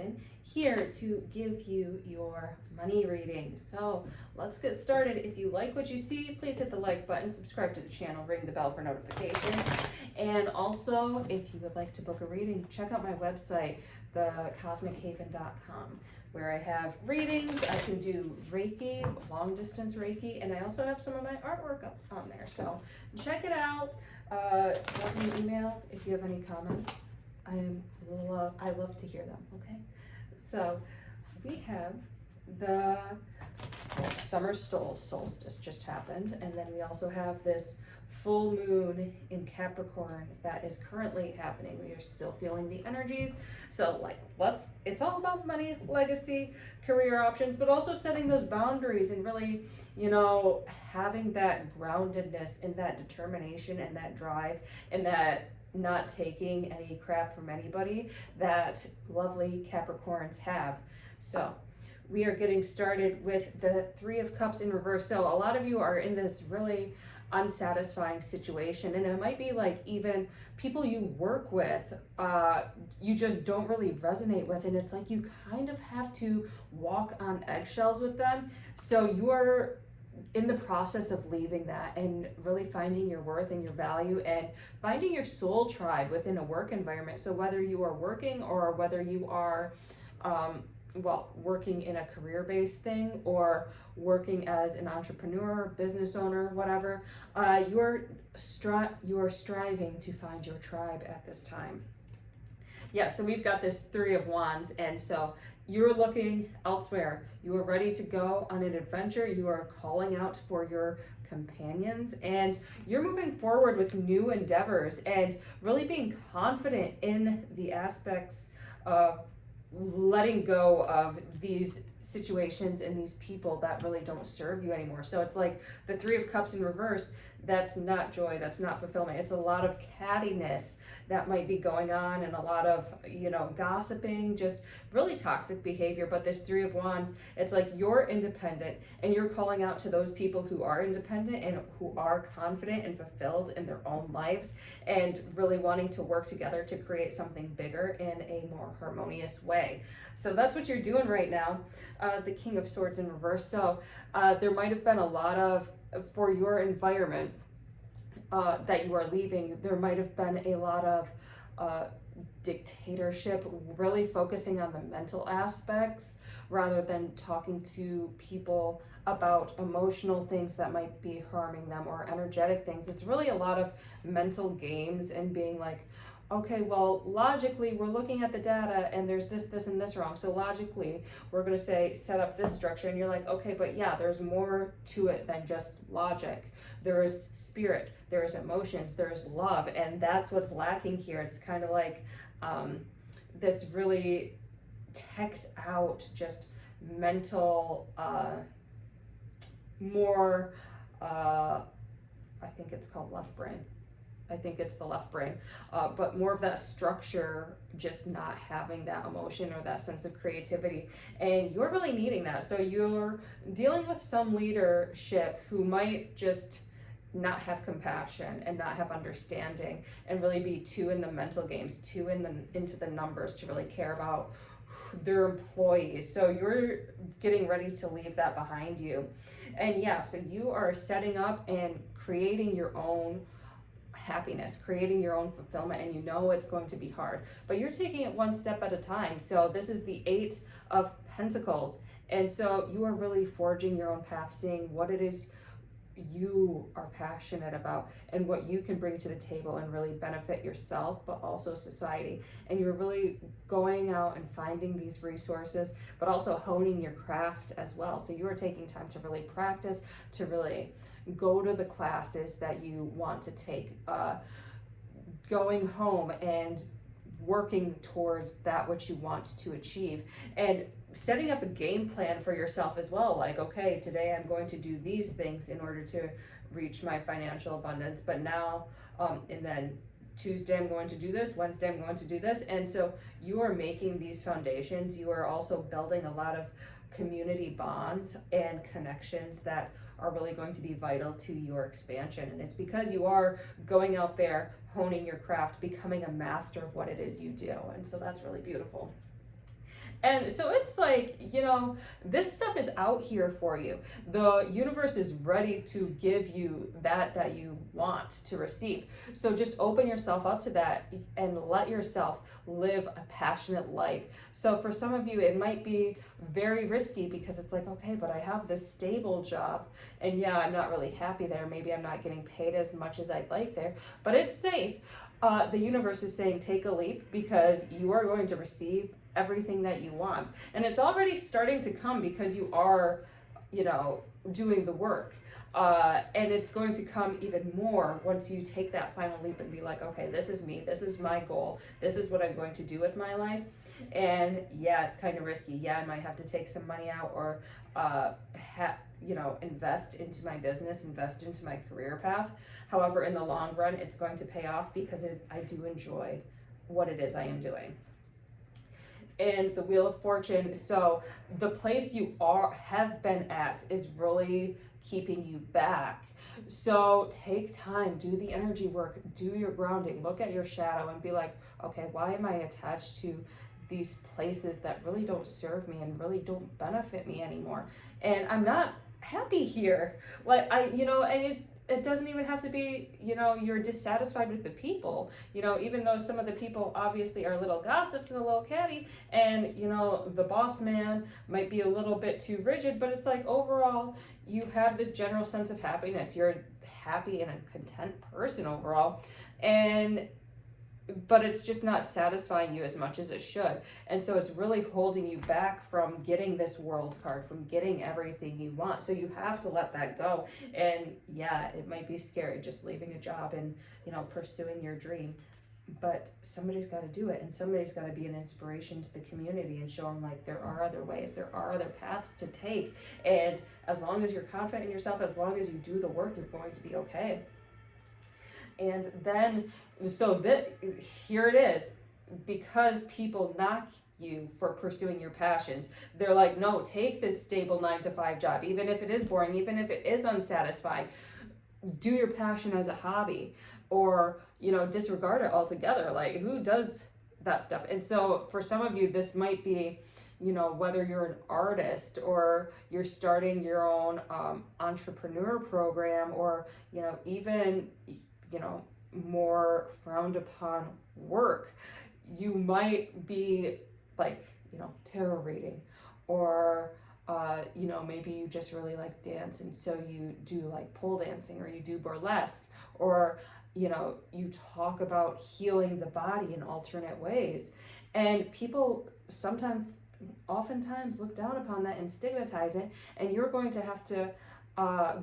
Haven, here to give you your money reading. So let's get started. If you like what you see, please hit the like button, subscribe to the channel, ring the bell for notifications. And also, if you would like to book a reading, check out my website, thecosmichaven.com, where I have readings. I can do Reiki, long distance Reiki, and I also have some of my artwork up on there. So check it out. Drop me an email if you have any comments. I love to hear them, okay? So we have the summer solstice just happened, and then we also have this full moon in Capricorn that is currently happening. We are still feeling the energies. So it's all about money, legacy, career options, but also setting those boundaries and really, having that groundedness and that determination and that drive and that not taking any crap from anybody that lovely Capricorns have. So we are getting started with the Three of Cups in reverse. So a lot of you are in this really unsatisfying situation, and it might be like even people you work with, you just don't really resonate with, and it's like you kind of have to walk on eggshells with them. So you're in the process of leaving that and really finding your worth and your value and finding your soul tribe within a work environment. So whether you are working or whether you are working in a career-based thing or working as an entrepreneur, business owner, whatever, you are striving to find your tribe at this time. Yeah, so we've got this Three of Wands, and so you're looking elsewhere. You are ready to go on an adventure. You are calling out for your companions, and you're moving forward with new endeavors and really being confident in the aspects of letting go of these situations and these people that really don't serve you anymore. So it's like the Three of Cups in reverse. That's not joy, that's not fulfillment. It's a lot of cattiness that might be going on and a lot of, gossiping, just really toxic behavior. But this Three of Wands, it's like you're independent and you're calling out to those people who are independent and who are confident and fulfilled in their own lives and really wanting to work together to create something bigger in a more harmonious way. So that's what you're doing right now. The King of Swords in reverse. So there might have been a lot of, for your environment that you are leaving, there might have been a lot of dictatorship, really focusing on the mental aspects rather than talking to people about emotional things that might be harming them or energetic things. It's really a lot of mental games and being like, okay, well, logically, we're looking at the data and there's this, and this wrong. So logically, we're going to say, set up this structure. And you're like, okay, but yeah, there's more to it than just logic. There is spirit, there's emotions, there's love. And that's what's lacking here. It's kind of like this really teched out, just mental, more, I think it's called left brain. I think it's the left brain, but more of that structure, just not having that emotion or that sense of creativity. And you're really needing that. So you're dealing with some leadership who might just not have compassion and not have understanding and really be too in the mental games, too into the numbers to really care about their employees. So you're getting ready to leave that behind you. And yeah, so you are setting up and creating your own happiness, creating your own fulfillment, and it's going to be hard, but you're taking it one step at a time. So this is the Eight of Pentacles, and so you are really forging your own path, seeing what it is you are passionate about and what you can bring to the table and really benefit yourself but also society. And you're really going out and finding these resources but also honing your craft as well. So you are taking time to really practice, to really go to the classes that you want to take, going home and working towards that which you want to achieve, and setting up a game plan for yourself as well. Like, okay, today I'm going to do these things in order to reach my financial abundance, but now, and then Tuesday I'm going to do this, Wednesday I'm going to do this. And so you are making these foundations. You are also building a lot of community bonds and connections that are really going to be vital to your expansion. And it's because you are going out there, honing your craft, becoming a master of what it is you do. And so that's really beautiful. And so it's like, this stuff is out here for you. The universe is ready to give you that you want to receive. So just open yourself up to that and let yourself live a passionate life. So for some of you, it might be very risky because it's like, okay, but I have this stable job and yeah, I'm not really happy there. Maybe I'm not getting paid as much as I'd like there, but it's safe. The universe is saying take a leap because you are going to receive everything that you want. And it's already starting to come because you are, doing the work. And it's going to come even more once you take that final leap and be like, okay, this is me, this is my goal, this is what I'm going to do with my life. And yeah, it's kind of risky. Yeah, I might have to take some money out or, invest into my business, invest into my career path. However, in the long run, it's going to pay off because I do enjoy what it is I am doing. And the Wheel of Fortune, so the place you have been at is really keeping you back. So take time, do the energy work, do your grounding, look at your shadow and be like, okay, why am I attached to these places that really don't serve me and really don't benefit me anymore? And I'm not happy here. Like and it doesn't even have to be, you're dissatisfied with the people, even though some of the people obviously are little gossips and a little catty, and, the boss man might be a little bit too rigid, but it's like overall, you have this general sense of happiness. You're happy and a content person overall. But it's just not satisfying you as much as it should. And so it's really holding you back from getting this world card, from getting everything you want. So you have to let that go. And yeah, it might be scary just leaving a job and, pursuing your dream. But somebody's got to do it, and somebody's got to be an inspiration to the community and show them like there are other ways, there are other paths to take. And as long as you're confident in yourself, as long as you do the work, you're going to be okay. And then, here it is, because people knock you for pursuing your passions. They're like, no, take this stable 9-to-5 job, even if it is boring, even if it is unsatisfying. Do your passion as a hobby, or, disregard it altogether. Like, who does that stuff? And so for some of you, this might be, whether you're an artist or you're starting your own entrepreneur program, or, even, more frowned upon work. You might be like, tarot reading, or maybe you just really like dance, and so you do like pole dancing, or you do burlesque, or you talk about healing the body in alternate ways. And people oftentimes look down upon that and stigmatize it, and you're going to have to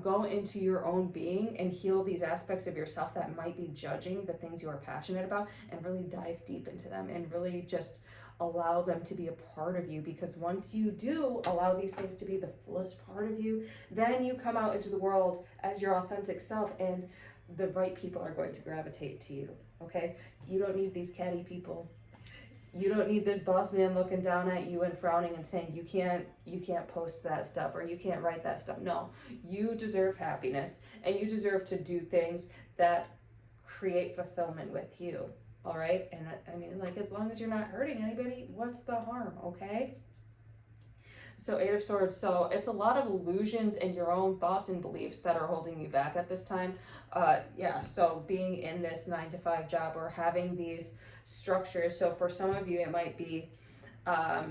go into your own being and heal these aspects of yourself that might be judging the things you are passionate about, and really dive deep into them and really just allow them to be a part of you. Because once you do allow these things to be the fullest part of you, then you come out into the world as your authentic self, and the right people are going to gravitate to you. Okay, you don't need these catty people. You don't need this boss man looking down at you and frowning and saying you can't post that stuff, or you can't write that stuff. No, you deserve happiness, and you deserve to do things that create fulfillment with you. All right? And I mean, like, as long as you're not hurting anybody, what's the harm? Okay? So 8 of Swords, so it's a lot of illusions and your own thoughts and beliefs that are holding you back at this time. So being in this 9-to-5 job, or having these structures. So for some of you, it might be a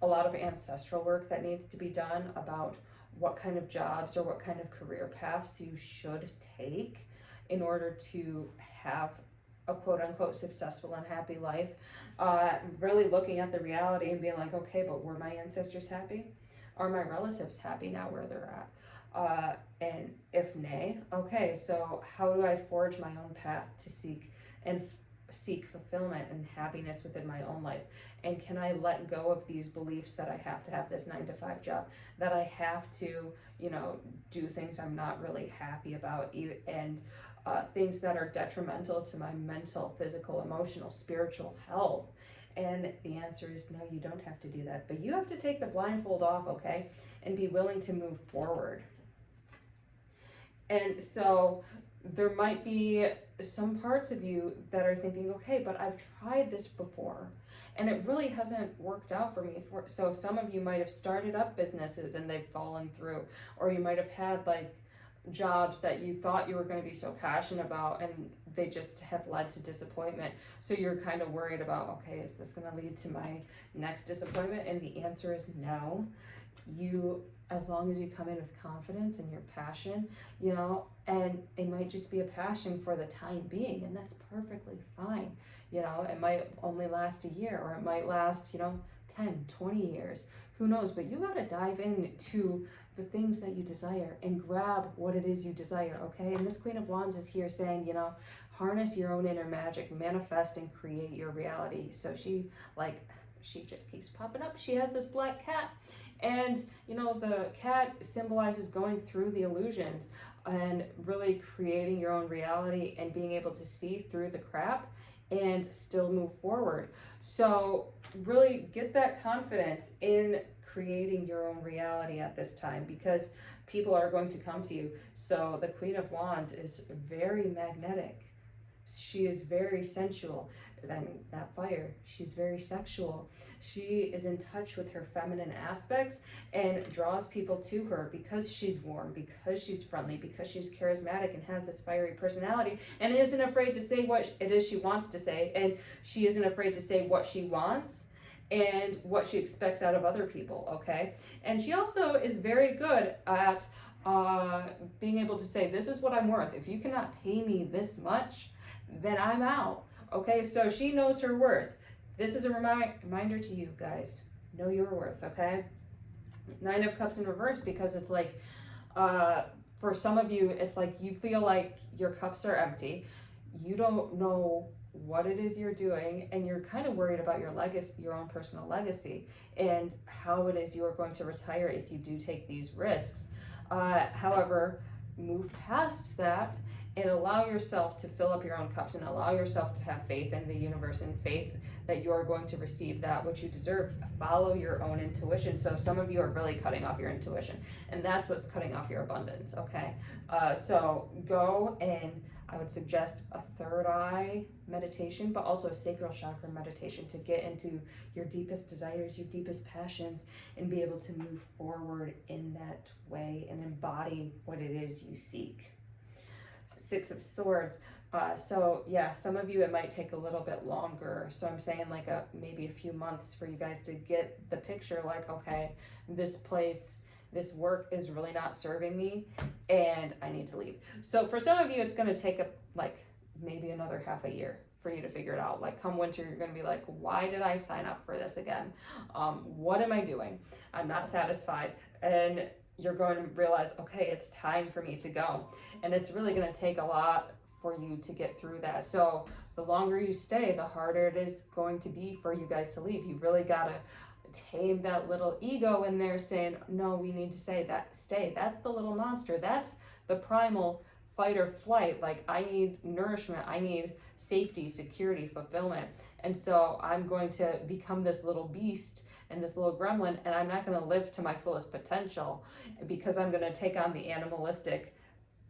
lot of ancestral work that needs to be done about what kind of jobs or what kind of career paths you should take in order to have a quote-unquote successful and happy life. Really looking at the reality and being like, okay, but were my ancestors happy? Are my relatives happy now where they're at? And if nay, okay, so how do I forge my own path to seek fulfillment and happiness within my own life? And can I let go of these beliefs that I have to have this 9-to-5 job, that I have to, do things I'm not really happy about, and things that are detrimental to my mental, physical, emotional, spiritual health? And the answer is no, you don't have to do that. But you have to take the blindfold off, okay? And be willing to move forward. And so there might be some parts of you that are thinking, okay, but I've tried this before and it really hasn't worked out for me. So some of you might have started up businesses and they've fallen through, or you might have had like jobs that you thought you were going to be so passionate about and they just have led to disappointment. So you're kind of worried about, okay, is this going to lead to my next disappointment? And the answer is no. You, as long as you come in with confidence and your passion, you know, and it might just be a passion for the time being, and that's perfectly fine. You know, it might only last a year, or it might last, you know, 10, 20 years, who knows? But you got to dive into the things that you desire and grab what it is you desire, okay? And this Queen of Wands is here saying, you know, harness your own inner magic, manifest and create your reality. So she just keeps popping up. She has this black cat, and you know, the cat symbolizes going through the illusions and really creating your own reality and being able to see through the crap and still move forward. So really get that confidence in creating your own reality at this time, because people are going to come to you. So the Queen of Wands is very magnetic. She is very sensual. Then that fire, she's very sexual. She is in touch with her feminine aspects and draws people to her because she's warm, because she's friendly, because she's charismatic and has this fiery personality, and isn't afraid to say what it is she wants to say, and she isn't afraid to say what she wants and what she expects out of other people, okay? And she also is very good at being able to say, this is what I'm worth. If you cannot pay me this much, then I'm out. Okay, so she knows her worth. This is a reminder to you guys. Know your worth, okay? Nine of Cups in reverse, because it's like, for some of you, it's like you feel like your cups are empty. You don't know what it is you're doing, and you're kind of worried about your legacy, your own personal legacy, and how it is you are going to retire if you do take these risks. However, move past that and allow yourself to fill up your own cups, and allow yourself to have faith in the universe and faith that you are going to receive that which you deserve. Follow your own intuition. So some of you are really cutting off your intuition, and that's what's cutting off your abundance, okay? So go, and I would suggest a third eye meditation, but also a sacral chakra meditation to get into your deepest desires, your deepest passions, and be able to move forward in that way and embody what it is you seek. Six of Swords. So yeah, some of you, it might take a little bit longer. So I'm saying like maybe a few months for you guys to get the picture, like, okay, this place, this work is really not serving me and I need to leave. So for some of you, it's going to take like maybe another half a year for you to figure it out. Like come winter, you're going to be like, why did I sign up for this again? What am I doing? I'm not satisfied. And you're going to realize, okay, it's time for me to go. And it's really going to take a lot for you to get through that. So the longer you stay, the harder it is going to be for you guys to leave. You really got to tame that little ego in there saying, no, we need to say that, stay. That's the little monster. That's the primal fight or flight. Like, I need nourishment. I need safety, security, fulfillment. And so I'm going to become this little beast and this little gremlin, and I'm not going to live to my fullest potential, because I'm going to take on the animalistic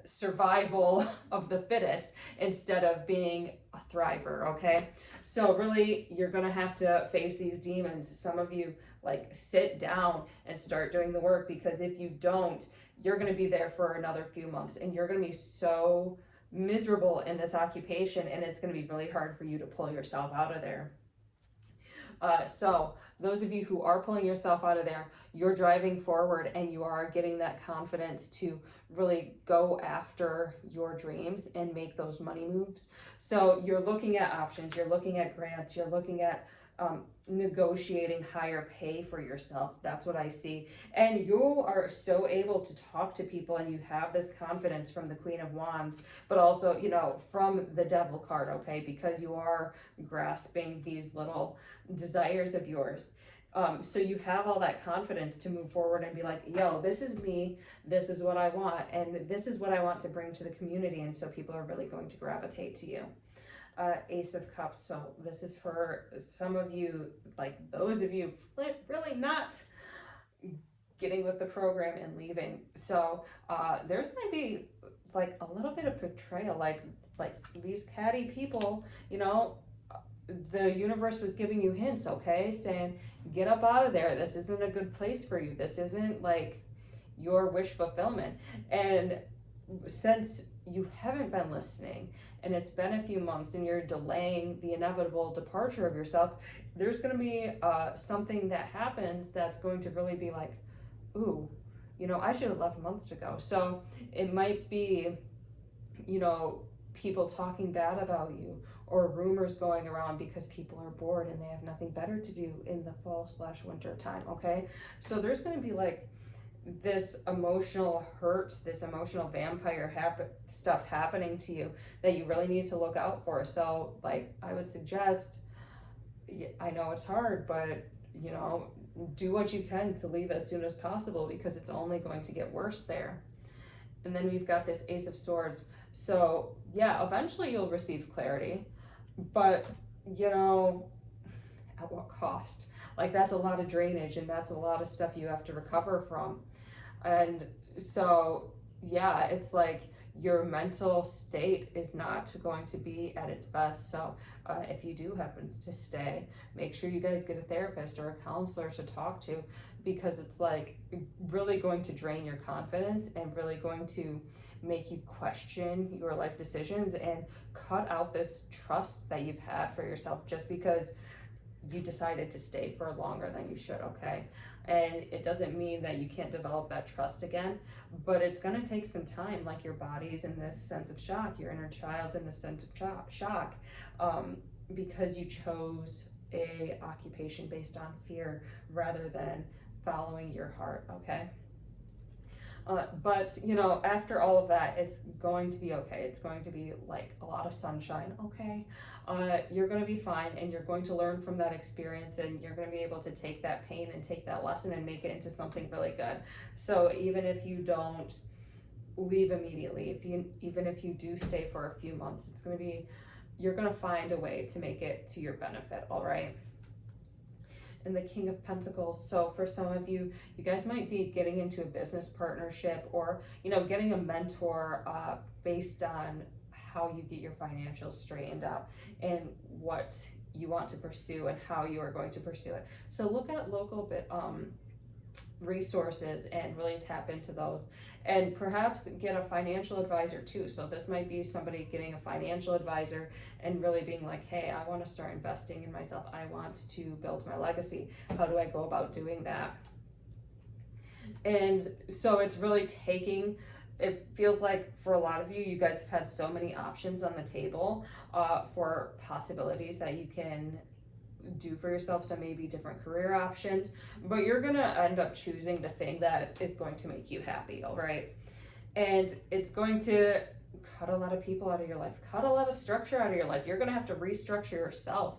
survival of the fittest instead of being a thriver, okay? So really, you're going to have to face these demons. Some of you, like, sit down and start doing the work, because if you don't, you're going to be there for another few months, and you're going to be so miserable in this occupation, and it's going to be really hard for you to pull yourself out of there. So those of you who are pulling yourself out of there, you're driving forward and you are getting that confidence to really go after your dreams and make those money moves. So you're looking at options, you're looking at grants, you're looking at negotiating higher pay for yourself. That's what I see. And you are so able to talk to people, and you have this confidence from the Queen of Wands, but also, you know, from the Devil card, okay? Because you are grasping these little desires of yours. So you have all that confidence to move forward and be like, yo, this is me, this is what I want, and this is what I want to bring to the community. And so people are really going to gravitate to you. Ace of Cups. So this is for some of you, like those of you really not getting with the program and leaving. So there's going to be like a little bit of betrayal, like these catty people, you know, the universe was giving you hints, okay, saying get up out of there, this isn't a good place for you, this isn't like your wish fulfillment. And since you haven't been listening and it's been a few months and you're delaying the inevitable departure of yourself, there's going to be something that happens that's going to really be like, ooh, I should have left months ago. So it might be, people talking bad about you, or rumors going around because people are bored and they have nothing better to do in the fall/winter time, okay? So there's going to be like this emotional hurt, this emotional vampire stuff happening to you that you really need to look out for. So like I would suggest, I know it's hard, but do what you can to leave as soon as possible, because it's only going to get worse there. And then we've got this Ace of Swords. So yeah, eventually you'll receive clarity, but at what cost? Like that's a lot of drainage and that's a lot of stuff you have to recover from. And so yeah, it's like your mental state is not going to be at its best. So if you do happen to stay, make sure you guys get a therapist or a counselor to talk to, because it's like really going to drain your confidence and really going to make you question your life decisions and cut out this trust that you've had for yourself just because you decided to stay for longer than you should, okay? And it doesn't mean that you can't develop that trust again, but it's going to take some time. Like your body's in this sense of shock, your inner child's in this sense of shock, because you chose a occupation based on fear rather than following your heart, okay? But after all of that, it's going to be okay. It's going to be like a lot of sunshine, okay? You're going to be fine, and you're going to learn from that experience, and you're going to be able to take that pain and take that lesson and make it into something really good. So even if you don't leave immediately, even if you do stay for a few months, you're going to find a way to make it to your benefit, all right? And the King of Pentacles. So for some of you, you guys might be getting into a business partnership, or getting a mentor based on how you get your financials straightened out and what you want to pursue and how you are going to pursue it. So look at local resources and really tap into those, and perhaps get a financial advisor too. So this might be somebody getting a financial advisor and really being like, hey, I want to start investing in myself, I want to build my legacy, how do I go about doing that? And so it's really it feels like for a lot of you, you guys have had so many options on the table for possibilities that you can do for yourself. So maybe different career options, but you're gonna end up choosing the thing that is going to make you happy, all right? And it's going to cut a lot of people out of your life, cut a lot of structure out of your life. You're gonna have to restructure yourself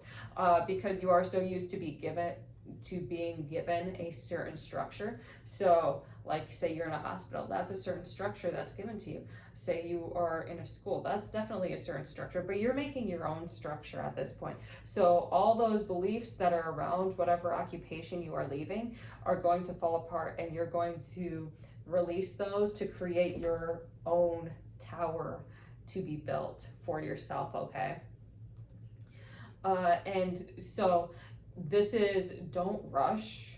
because you are so used to being given a certain structure. So like say you're in a hospital, that's a certain structure that's given to you. Say you are in a school, that's definitely a certain structure, but you're making your own structure at this point. So all those beliefs that are around whatever occupation you are leaving are going to fall apart, and you're going to release those to create your own tower to be built for yourself, okay? And so this is, don't rush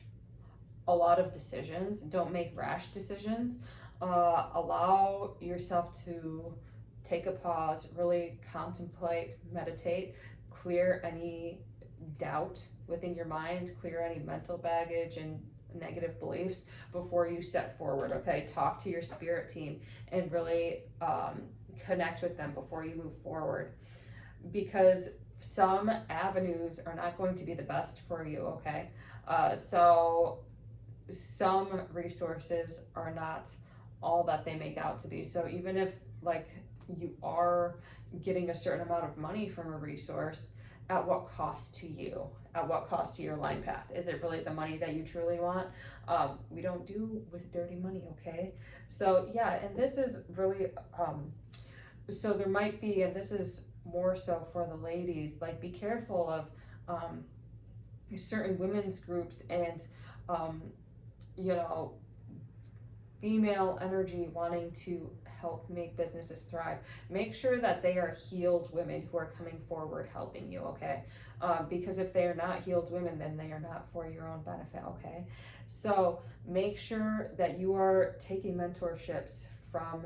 a lot of decisions, don't make rash decisions. Allow yourself to take a pause, really contemplate, meditate, clear any doubt within your mind, clear any mental baggage and negative beliefs before you set forward, okay? Talk to your spirit team and really connect with them before you move forward, because some avenues are not going to be the best for you, okay? So some resources are not all that they make out to be. So even if like you are getting a certain amount of money from a resource, at what cost to you? At what cost to your line path? Is it really the money that you truly want? We don't do with dirty money, okay? So yeah, and this is really, so there might be, and this is more so for the ladies, like be careful of certain women's groups and female energy wanting to help make businesses thrive. Make sure that they are healed women who are coming forward helping you, okay? Because if they are not healed women, then they are not for your own benefit, okay? So make sure that you are taking mentorships from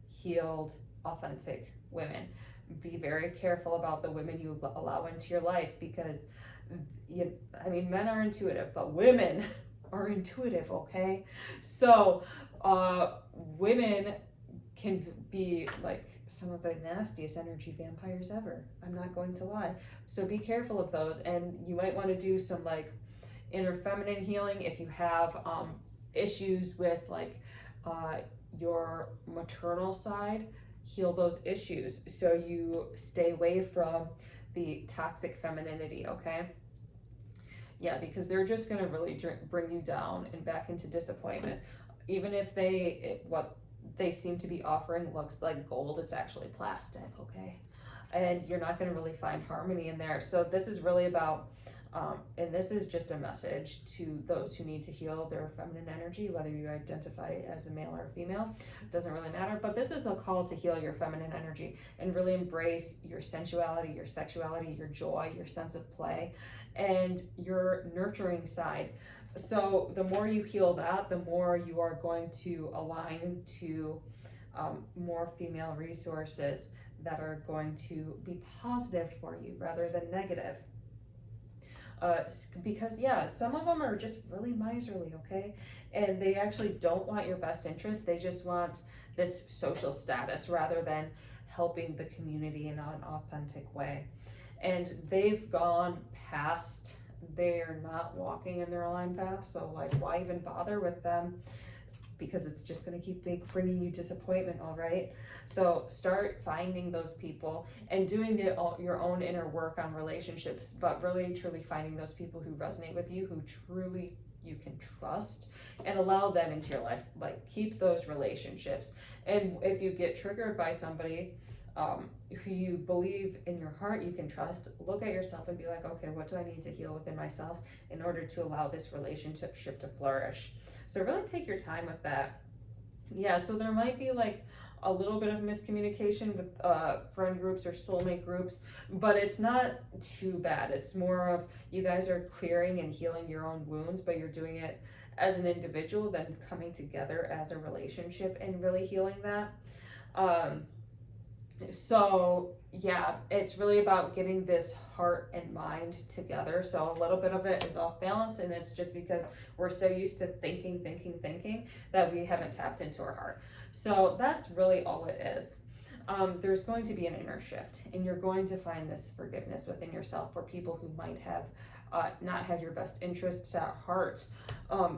healed, authentic women. Be very careful about the women you allow into your life, because men are intuitive, but women are intuitive, okay? So women can be like some of the nastiest energy vampires ever. I'm not going to lie. So be careful of those, and you might want to do some like inner feminine healing if you have issues with like your maternal side. Heal those issues so you stay away from the toxic femininity, okay? Yeah, because they're just going to really bring you down and back into disappointment. Even if what they seem to be offering looks like gold, it's actually plastic, okay? And you're not going to really find harmony in there. So this is really about, and this is just a message to those who need to heal their feminine energy, whether you identify as a male or a female, it doesn't really matter. But this is a call to heal your feminine energy and really embrace your sensuality, your sexuality, your joy, your sense of play, and your nurturing side. So the more you heal that, the more you are going to align to more female resources that are going to be positive for you rather than negative. Because some of them are just really miserly, okay? And they actually don't want your best interest. They just want this social status rather than helping the community in an authentic way. And they've gone past, they're not walking in their aligned path, so like why even bother with them? Because it's just going to keep bringing you disappointment, all right? So start finding those people and doing your own inner work on relationships, but really truly finding those people who resonate with you, who truly you can trust, and allow them into your life. Like, keep those relationships. And if you get triggered by somebody who you believe in your heart you can trust, look at yourself and be like, okay, what do I need to heal within myself in order to allow this relationship to flourish? So really take your time with that. Yeah, so there might be like a little bit of miscommunication with friend groups or soulmate groups, but it's not too bad. It's more of you guys are clearing and healing your own wounds, but you're doing it as an individual, then coming together as a relationship and really healing that. So yeah, it's really about getting this heart and mind together. So a little bit of it is off balance, and it's just because we're so used to thinking that we haven't tapped into our heart. So that's really all it is. There's going to be an inner shift, and you're going to find this forgiveness within yourself for people who might have not had your best interests at heart.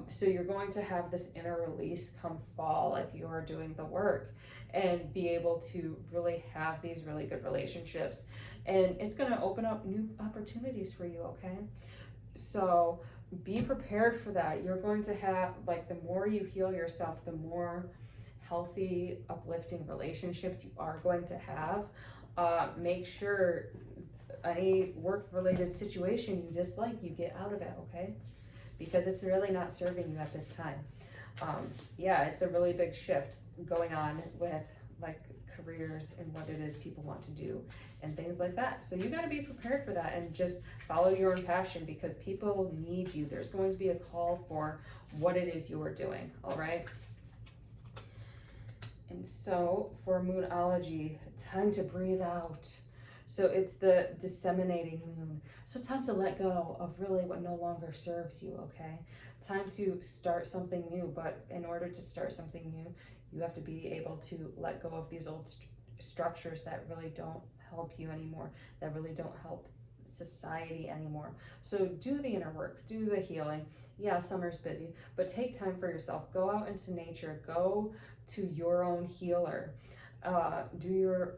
So you're going to have this inner release come fall if you are doing the work, and be able to really have these really good relationships. And it's going to open up new opportunities for you, okay? So be prepared for that. You're going to have, like, the more you heal yourself, the more healthy, uplifting relationships you are going to have. Make sure any work-related situation you dislike, you get out of it, okay? Because it's really not serving you at this time. It's a really big shift going on with like careers and what it is people want to do and things like that. So you got to be prepared for that and just follow your own passion, because people need you. There's going to be a call for what it is you're doing, all right? And so for Moonology, time to breathe out. So it's the disseminating moon. So time to let go of really what no longer serves you, okay? Time to start something new, but in order to start something new, you have to be able to let go of these old structures that really don't help you anymore, that really don't help society anymore. So do the inner work, do the healing. Yeah, summer's busy, but take time for yourself. Go out into nature, go to your own healer, do your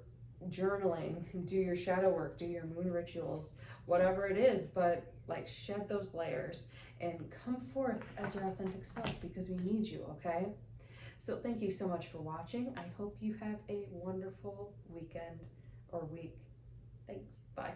journaling, do your shadow work, do your moon rituals, whatever it is, but like shed those layers and come forth as your authentic self, because we need you, okay? So thank you so much for watching. I hope you have a wonderful weekend or week. Thanks. Bye.